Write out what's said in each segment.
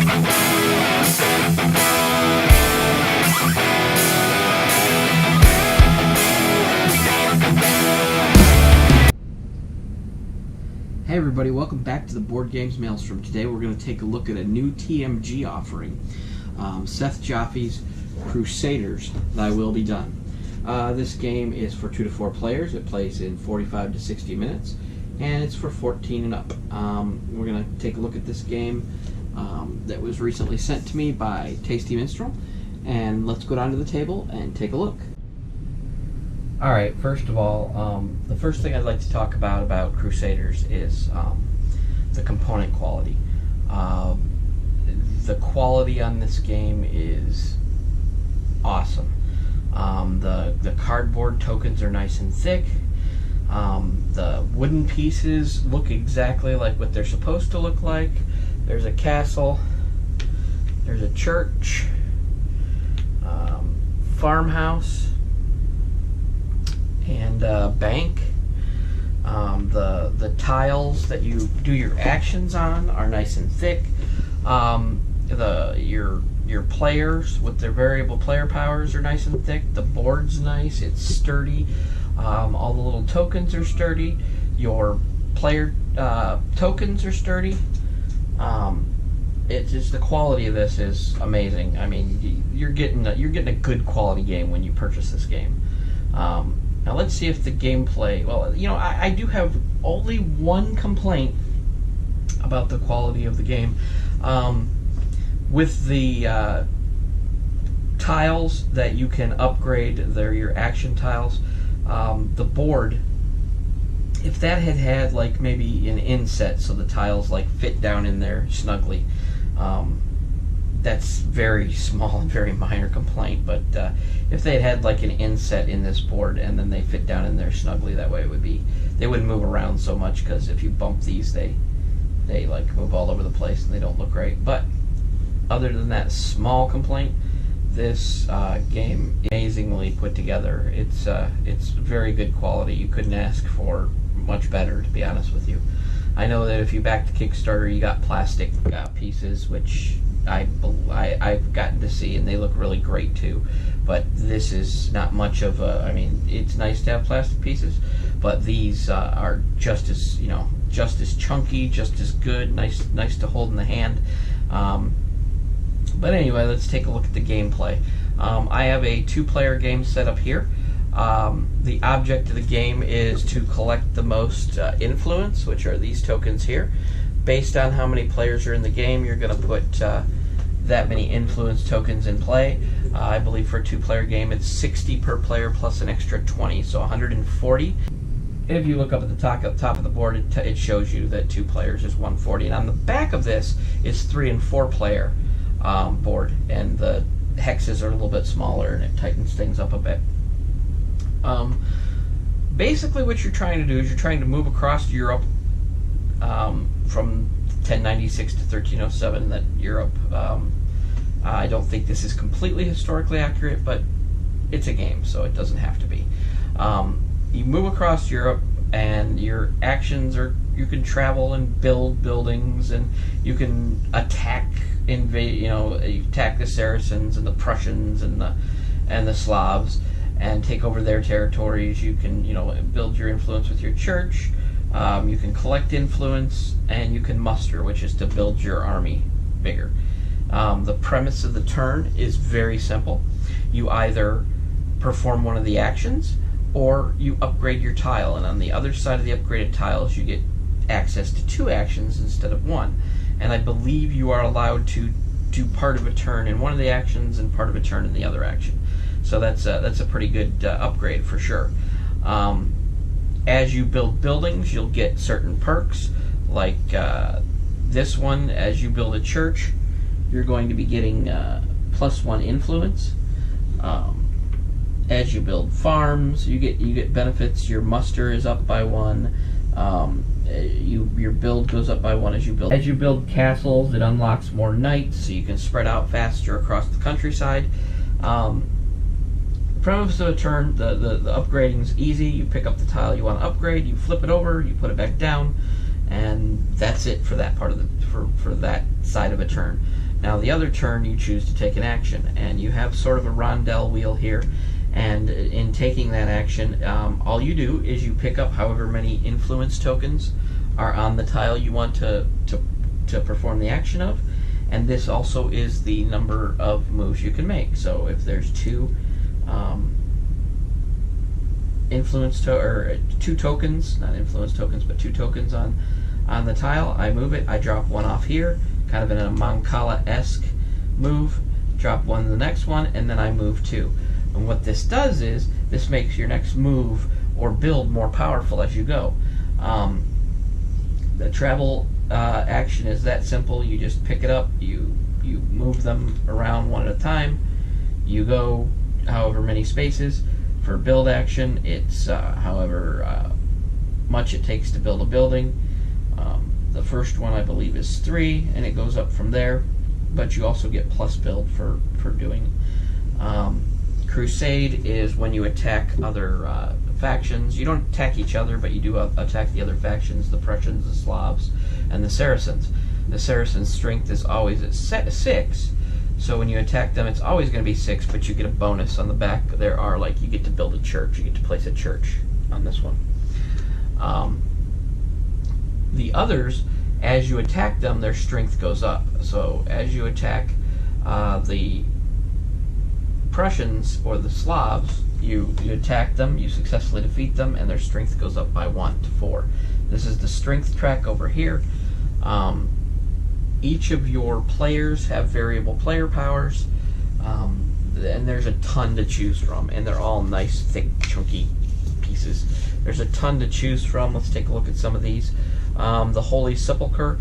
Hey everybody, welcome back to the Board Games Maelstrom. Today we're going to take a look at a new TMG offering, Seth Joffe's Crusaders, Thy Will Be Done. This game is for 2 to 4 players. It plays in 45 to 60 minutes, and it's for 14 and up. We're going to take a look at this game that was recently sent to me by Tasty Minstrel, and let's go down to the table and take a look. Alright, first of all, the first thing I'd like to talk about Crusaders is the component quality. The quality on this game is awesome. The cardboard tokens are nice and thick. The wooden pieces look exactly like what they're supposed to look like. There's a castle, there's a church, farmhouse, and bank. The tiles that you do your actions on are nice and thick. Your players with their variable player powers are nice and thick. The board's nice, it's sturdy. All the little tokens are sturdy. Your player tokens are sturdy. It's just, the quality of this is amazing. I mean, you're getting a good quality game when you purchase this game. Now let's see if the gameplay, well, you know, I do have only one complaint about the quality of the game. With the tiles that you can upgrade, they're your action tiles, the board, if that had like maybe an inset so the tiles like fit down in there snugly, that's very small and very minor complaint, but if they had like an inset in this board and then they fit down in there snugly, that way they wouldn't move around so much, because if you bump these, they like move all over the place and they don't look great. But other than that small complaint, this game is amazingly put together. It's very good quality. You couldn't ask for much better, to be honest with you. I know that if you back the Kickstarter, you got plastic pieces, which I've gotten to see, and they look really great too. But this is not much of a, I mean, it's nice to have plastic pieces, but these are just as, you know, just as chunky, just as good, nice to hold in the hand. But anyway, let's take a look at the gameplay. I have a 2-player game set up here. The object of the game is to collect the most influence, which are these tokens here. Based on how many players are in the game, you're going to put that many influence tokens in play. I believe for a 2-player game, it's 60 per player plus an extra 20, so 140. If you look up at the top of the board, it shows you that 2 players is 140. And on the back of this is 3 and 4 player board, and the hexes are a little bit smaller, and it tightens things up a bit. Basically what you're trying to do is you're trying to move across Europe from 1096 to 1307. That Europe, I don't think this is completely historically accurate, but it's a game, so it doesn't have to be. You move across Europe, and your actions are, you can travel and build buildings, and you can attack, invade, you know, attack the Saracens and the Prussians and the Slavs and take over their territories. You can, you know, build your influence with your church. You can collect influence, and you can muster, which is to build your army bigger. The premise of the turn is very simple. You either perform one of the actions, or you upgrade your tile, and on the other side of the upgraded tiles you get access to 2 actions instead of 1. And I believe you are allowed to do part of a turn in one of the actions and part of a turn in the other action. So that's a pretty good upgrade for sure. As you build buildings, you'll get certain perks, like this one. As you build a church, you're going to be getting +1 influence. As you build farms, you get benefits. Your muster is up by 1. Your build goes up by 1 as you build. As you build castles, it unlocks more knights, so you can spread out faster across the countryside. Premise of a turn, the upgrading is easy. You pick up the tile you want to upgrade, you flip it over, you put it back down, and that's it for that part of the for that side of a turn. Now the other turn you choose to take an action, and you have sort of a rondel wheel here, and in taking that action, all you do is you pick up however many influence tokens are on the tile you want to perform the action of, and this also is the number of moves you can make. So if there's two two tokens, not influence tokens, but 2 tokens on the tile, I move it, I drop one off here, kind of in a Mancala-esque move, drop one to the next one, and then I move 2. And what this does is, this makes your next move or build more powerful as you go. The travel action is that simple. You just pick it up, you move them around one at a time, you go however many spaces. For build action, it's however much it takes to build a building. The first one, I believe, is 3, and it goes up from there, but you also get plus build for doing. Crusade is when you attack other factions. You don't attack each other, but you do attack the other factions, the Prussians, the Slavs, and the Saracens. The Saracens' strength is always at 6, so when you attack them, it's always going to be 6, but you get a bonus on the back. There are, like, you get to build a church. You get to place a church on this one. The others, as you attack them, their strength goes up. So as you attack the Prussians or the Slavs, you attack them, you successfully defeat them, and their strength goes up by 1 to 4. This is the strength track over here. Each of your players have variable player powers, and there's a ton to choose from, and they're all nice, thick, chunky pieces. There's a ton to choose from. Let's take a look at some of these. The Holy Sepulchre.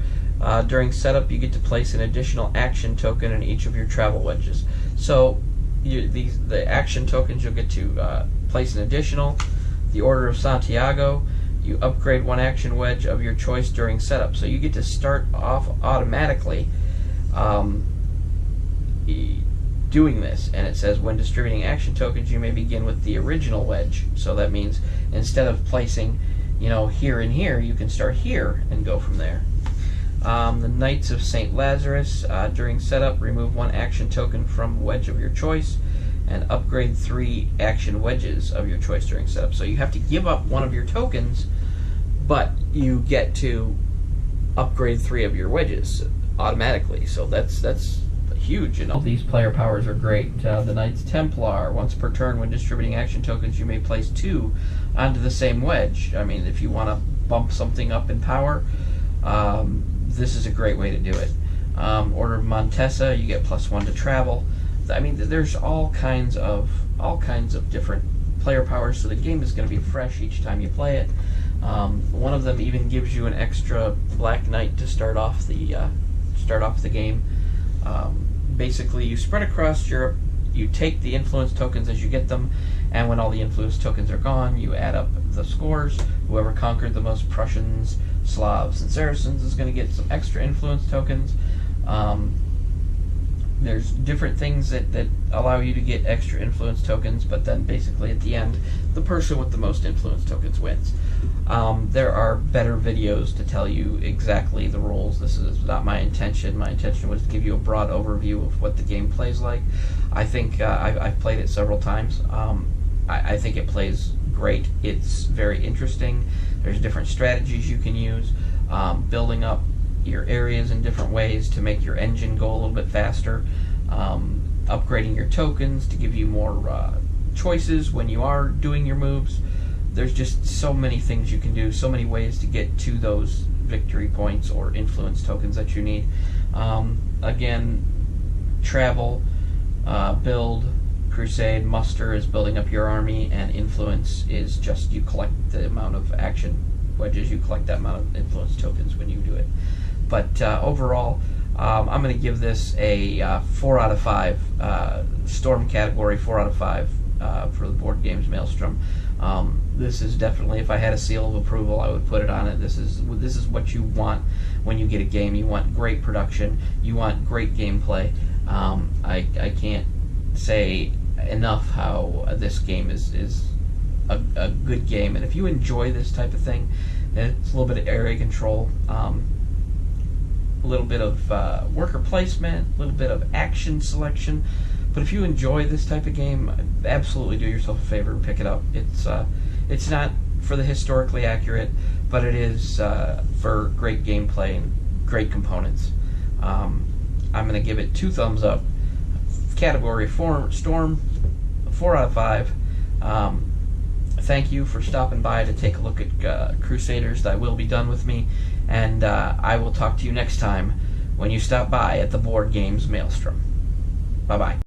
During setup, you get to place an additional action token in each of your travel wedges. So the action tokens, you'll get to place an additional. The Order of Santiago, you upgrade 1 action wedge of your choice during setup. So you get to start off automatically doing this, and it says when distributing action tokens, you may begin with the original wedge. So that means instead of placing, here and here, you can start here and go from there. The Knights of St. Lazarus, during setup, remove 1 action token from wedge of your choice and upgrade 3 action wedges of your choice during setup. So you have to give up 1 of your tokens, but you get to upgrade 3 of your wedges automatically. So that's huge. These player powers are great. The Knights Templar, once per turn when distributing action tokens, you may place 2 onto the same wedge. I mean, if you want to bump something up in power, this is a great way to do it. Order of Montesa, you get +1 to travel. I mean, there's all kinds of different player powers, so the game is going to be fresh each time you play it. One of them even gives you an extra Black Knight to start off the game. Basically, you spread across Europe, you take the influence tokens as you get them, and when all the influence tokens are gone, you add up the scores. Whoever conquered the most Prussians, Slavs, and Saracens is going to get some extra influence tokens. There's different things that allow you to get extra influence tokens, but then basically at the end, the person with the most influence tokens wins. There are better videos to tell you exactly the rules. This is not my intention. My intention was to give you a broad overview of what the game plays like. I think I've played it several times. I think it plays great. It's very interesting. There's different strategies you can use, building up your areas in different ways to make your engine go a little bit faster, upgrading your tokens to give you more choices when you are doing your moves. There's just so many things you can do, so many ways to get to those victory points or influence tokens that you need. Again, travel, build, crusade, muster is building up your army, and influence is just you collect the amount of action wedges, you collect that amount of influence tokens when you do it. But overall, I'm going to give this a 4 out of 5, Storm category, 4 out of 5 for the board games Maelstrom. This is definitely, if I had a seal of approval, I would put it on it. This is what you want when you get a game. You want great production. You want great gameplay. I can't say enough how this game is a good game. And if you enjoy this type of thing, it's a little bit of area control. a little bit of worker placement, a little bit of action selection. But if you enjoy this type of game, absolutely do yourself a favor and pick it up. It's not for the historically accurate, but it is for great gameplay and great components. I'm going to give it 2 thumbs up. Category Storm, 4 out of 5. Thank you for stopping by to take a look at Crusaders. That will be done with me, and I will talk to you next time when you stop by at the Board Games Maelstrom. Bye-bye.